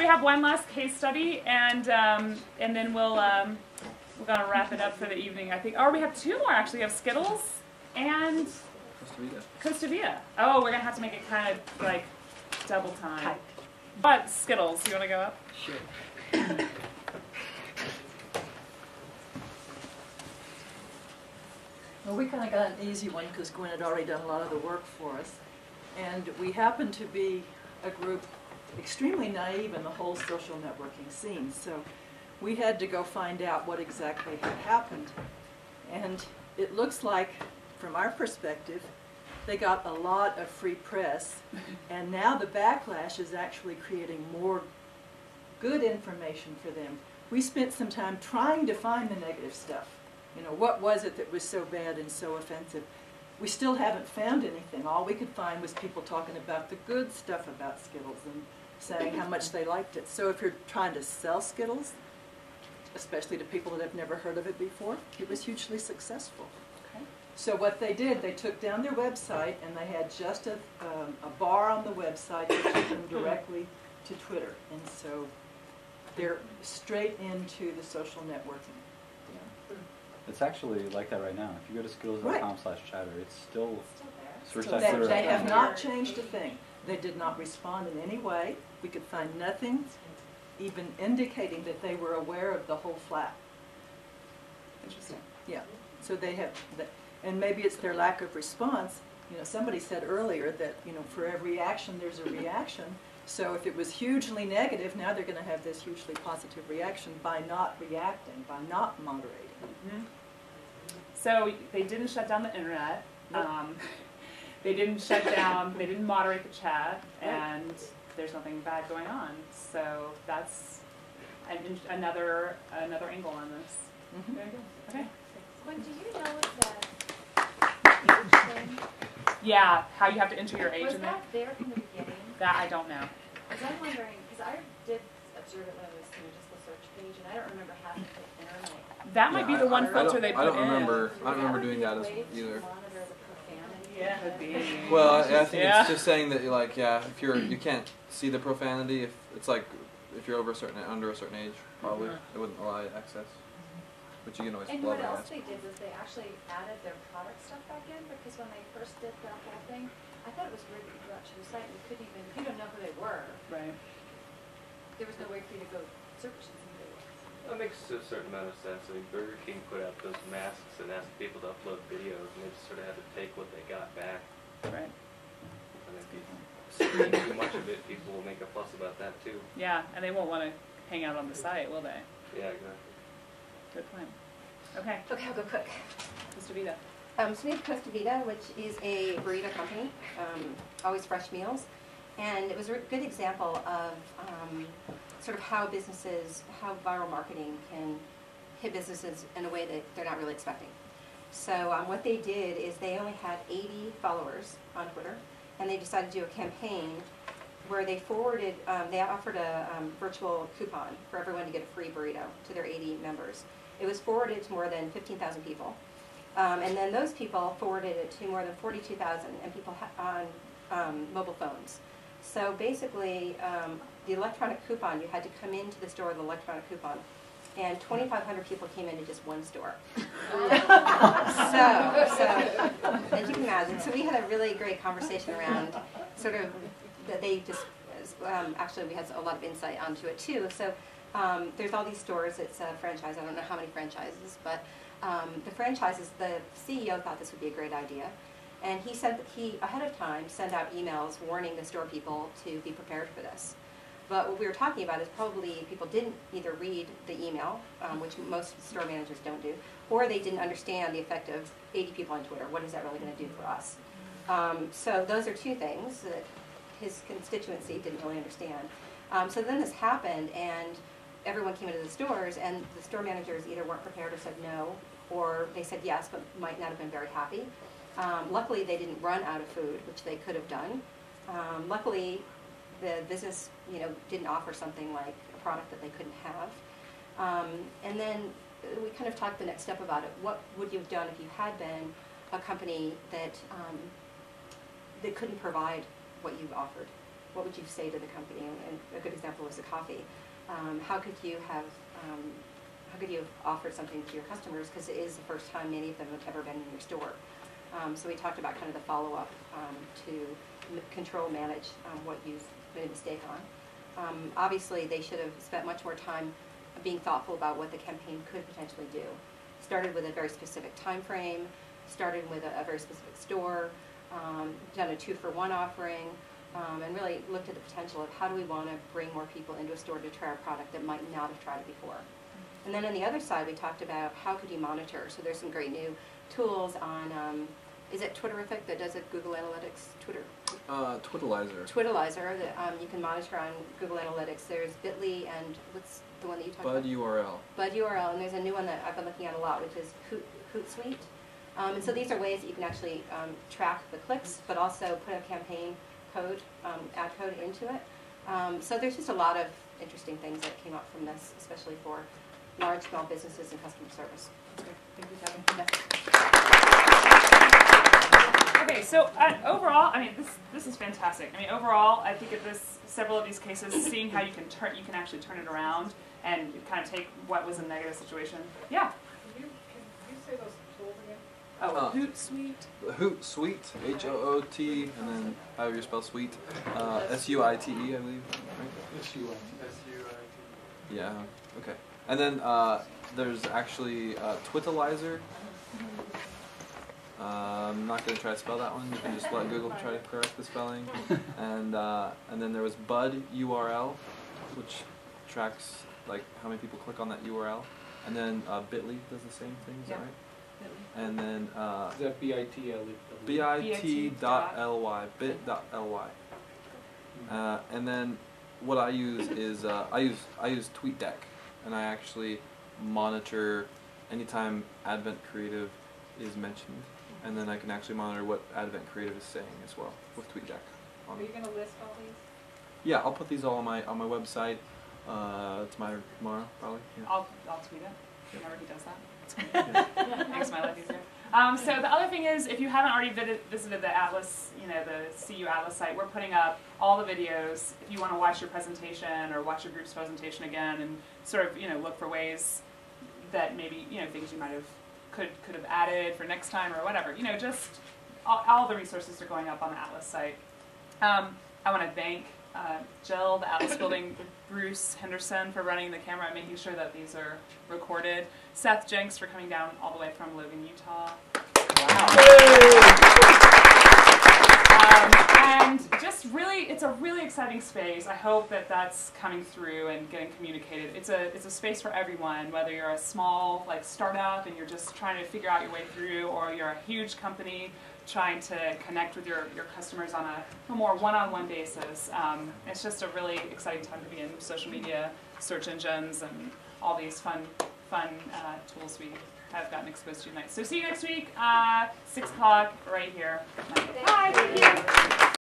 we have one last case study, and then we're gonna wrap it up for the evening, I think. Or we have two more actually. We have Skittles and Costa Vida. Oh, we're gonna have to make it kind of like double time. But Skittles, you want to go up? Sure. Well, we kind of got an easy one because Gwen had already done a lot of the work for us. And we happen to be a group extremely naive in the whole social networking scene. So we had to go find out what exactly had happened. And it looks like, from our perspective, they got a lot of free press. And now the backlash is actually creating more good information for them. We spent some time trying to find the negative stuff. You know, what was it that was so bad and so offensive? We still haven't found anything. All we could find was people talking about the good stuff about Skittles and saying how much they liked it. So if you're trying to sell Skittles, especially to people that have never heard of it before, it was hugely successful. Okay. So what they did, they took down their website and they had just a bar on the website that took them directly to Twitter. And so they're straight into the social networking. It's actually like that right now. If you go to skittles.com/chatter, it's still search that Twitter. They have not changed a thing. They did not respond in any way. We could find nothing even indicating that they were aware of the whole flat. Interesting. Yeah. So they have, and maybe it's their lack of response. You know, somebody said earlier that, you know, for every action there's a reaction. So if it was hugely negative, now they're going to have this hugely positive reaction by not reacting, by not moderating. Mm-hmm. So they didn't shut down the internet. Nope. They didn't shut down. They didn't moderate the chat, Right. and there's nothing bad going on. So that's another angle on this. Mm-hmm. Very good. Okay. Gwen, do you know if the age thing, Yeah, how you have to enter your age was in there. that there from the beginning? That I don't know. Because I'm wondering, because I did observe it when it was just the search page, and I don't remember having to enter my. That might be the one filter they put I don't in. remember. I don't remember doing that as way to either. monitor the profanity. Yeah, could be. Well, I think Yeah. it's just saying that like, yeah, if you can't see the profanity. If it's like if you're under a certain age, probably it wouldn't allow you access. But you can always And plug what it. else they did was they actually added their product stuff back in, because when they first did that whole thing, I thought it was weird that you got to the site and you couldn't even, if you don't know who they were, Right. there was no way for you to go search and see who they were. That makes a certain amount of sense. I mean, Burger King put out those masks and asked people to upload videos, and they just sort of had to take what they got back. Right. And if you stream too much of it, people will make a fuss about that too. Yeah, and they won't want to hang out on the site, will they? Yeah, exactly. Good point. Okay. Okay, I'll go cook. Costa Vida. So we have Costa Vida, which is a burrito company, always fresh meals. And it was a good example of sort of how viral marketing can hit businesses in a way that they're not really expecting. So what they did is they only had 80 followers on Twitter, and they decided to do a campaign where they forwarded, they offered a virtual coupon for everyone to get a free burrito to their 80 members. It was forwarded to more than 15,000 people. And then those people forwarded it to more than 42,000 and people on mobile phones. So basically, the electronic coupon, you had to come into the store with an electronic coupon. And 2,500 people came into just one store. so as you can imagine, so we had a really great conversation around sort of that they just, actually we had a lot of insight onto it too. So there's all these stores, it's a franchise, I don't know how many franchises, but the franchises, the CEO thought this would be a great idea. And he ahead of time sent out emails warning the store people to be prepared for this. But what we were talking about is probably people didn't either read the email, which most store managers don't do, or they didn't understand the effect of 80 people on Twitter. What is that really going to do for us? So those are two things that his constituency didn't really understand. So then this happened, and everyone came into the stores, and the store managers either weren't prepared or said no, or they said yes, but might not have been very happy. Luckily, they didn't run out of food, which they could have done. Luckily, the business, didn't offer something like a product that they couldn't have. And then we kind of talked the next step about it. What would you have done if you had been a company that couldn't provide what you offered? What would you say to the company? And a good example was $5 a coffee. How could you have offered something to your customers, because it is the first time many of them have ever been in your store. So we talked about kind of the follow-up to control, manage what you've made a mistake on. Obviously, they should have spent much more time being thoughtful about what the campaign could potentially do. Started with a very specific time frame, started with a very specific store, done a 2-for-1 offering, and really looked at the potential of how do we want to bring more people into a store to try our product that might not have tried it before. And then on the other side, we talked about how could you monitor. So there's some great new tools on, is it Twitterific that does it, Google Analytics, Twitter? Twitterlizer. Twitterlizer that you can monitor on Google Analytics. There's Bitly and what's the one that you talked about? Bud URL. Bud URL, and there's a new one that I've been looking at a lot, which is Hootsuite. And so these are ways that you can actually track the clicks, but also put a campaign code, ad code into it. So there's just a lot of interesting things that came up from this, especially for large, small businesses and customer service. Okay, thank you, Kevin. Yeah. Okay, so overall, I mean, this is fantastic. I mean, overall, I think at several of these cases, seeing how you can actually turn it around and kind of take what was a negative situation. Yeah. Can you say those tools again? Oh, Hootsuite. Hootsuite, H-O-O-T, and then how you spell sweet, S-U-I-T-E, I believe, right? S-U-I-T. Yeah. Okay. And then there's actually Twitterlizer. I'm not going to try to spell that one. You can just let Google try to correct the spelling. And then there was Bud URL, which tracks like how many people click on that URL. And then Bitly does the same thing. Is that right? Bitly. And then Is that bit.ly? bit.ly, bit.ly. And then what I use is I use TweetDeck, and I actually monitor anytime Advent Creative is mentioned, and then I can actually monitor what Advent Creative is saying as well with TweetDeck. Are you going to list all these? Yeah, I'll put these all on my website tomorrow probably. Yeah. I'll tweet it whenever he does that. Makes my life easier. So the other thing is, if you haven't already visited the Atlas, the CU Atlas site, we're putting up all the videos. If you want to watch your presentation or watch your group's presentation again, and sort of look for ways that maybe things you might have could have added for next time or whatever. Just all the resources are going up on the Atlas site. I want to thank Jill, the Atlas Building, Bruce Henderson for running the camera and making sure that these are recorded. Seth Jenks for coming down all the way from Logan, Utah. And just really, it's a really exciting space. I hope that that's coming through and getting communicated. It's a space for everyone, whether you're a small startup and you're just trying to figure out your way through, or you're a huge company trying to connect with your customers on a more one-on-one basis. It's just a really exciting time to be in social media, search engines, and all these fun tools we have gotten exposed to tonight. So see you next week, 6 o'clock, right here. Bye. Thank you.